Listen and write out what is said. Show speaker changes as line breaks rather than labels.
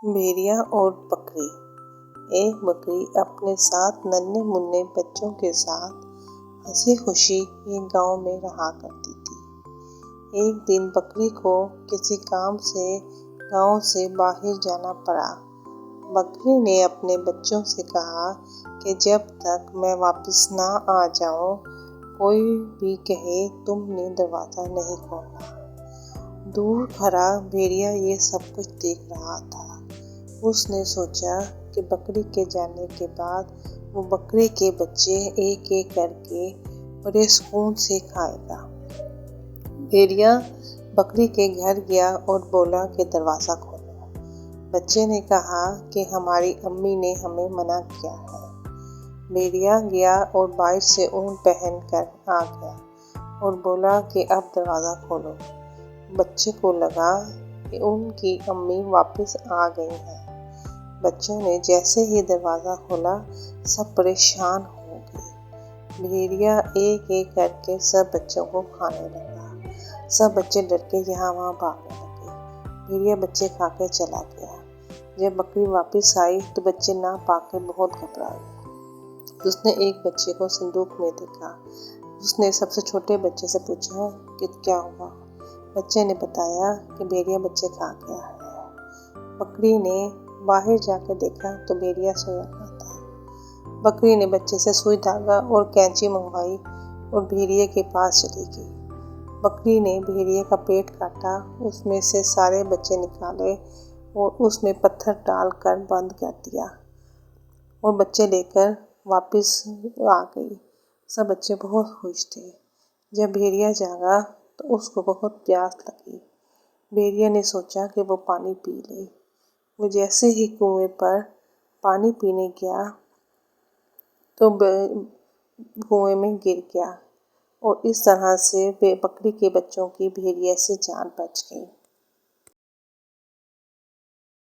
भेड़िया और बकरी। एक बकरी अपने 7 नन्हे मुन्ने बच्चों के साथ हंसी खुशी एक गांव में रहा करती थी। एक दिन बकरी को किसी काम से गांव से बाहर जाना पड़ा। बकरी ने अपने बच्चों से कहा कि जब तक मैं वापस ना आ जाऊं, कोई भी कहे तुमने दरवाजा नहीं खोला। दूर खड़ा भेड़िया ये सब कुछ देख रहा था। उसने सोचा कि बकरी के जाने के बाद वो बकरी के बच्चे एक एक करके बड़े सुकून से खाएगा। भेड़िया बकरी के घर गया और बोला कि दरवाज़ा खोलो। बच्चे ने कहा कि हमारी अम्मी ने हमें मना किया है। भेड़िया गया और बाहर से ऊन पहन कर आ गया और बोला कि अब दरवाज़ा खोलो। बच्चे को लगा कि उनकी अम्मी वापस आ गई हैं। बच्चों ने जैसे ही दरवाज़ा खोला, सब परेशान हो गए। भेड़िया एक एक करके सब बच्चों को खाने लगा। सब बच्चे डर के यहाँ वहाँ भागने लगे। भेड़िया बच्चे खा के चला गया। जब बकरी वापस आई तो बच्चे ना पाके बहुत घबराए। उसने एक बच्चे को संदूक में देखा। उसने सबसे छोटे बच्चे से पूछा कि क्या हुआ। बच्चे ने बताया कि भेड़िया बच्चे खा गया है। बकरी ने बाहर जाकर देखा तो भेड़िया सोया हुआ था। बकरी ने बच्चे से सुई धागा और कैंची मंगवाई और भेड़िए के पास चली गई। बकरी ने भेड़िए का पेट काटा, उसमें से सारे बच्चे निकाले और उसमें पत्थर डालकर बंद कर दिया और बच्चे लेकर वापस आ गई। सब बच्चे बहुत खुश थे। जब भेड़िया जागा तो उसको बहुत प्यास लगी। भेड़िया ने सोचा कि वो पानी पी ले। वो जैसे ही कुएं पर पानी पीने गया तो कुएं में गिर गया और इस तरह से बकरी के बच्चों की भेड़िया से जान बच गई।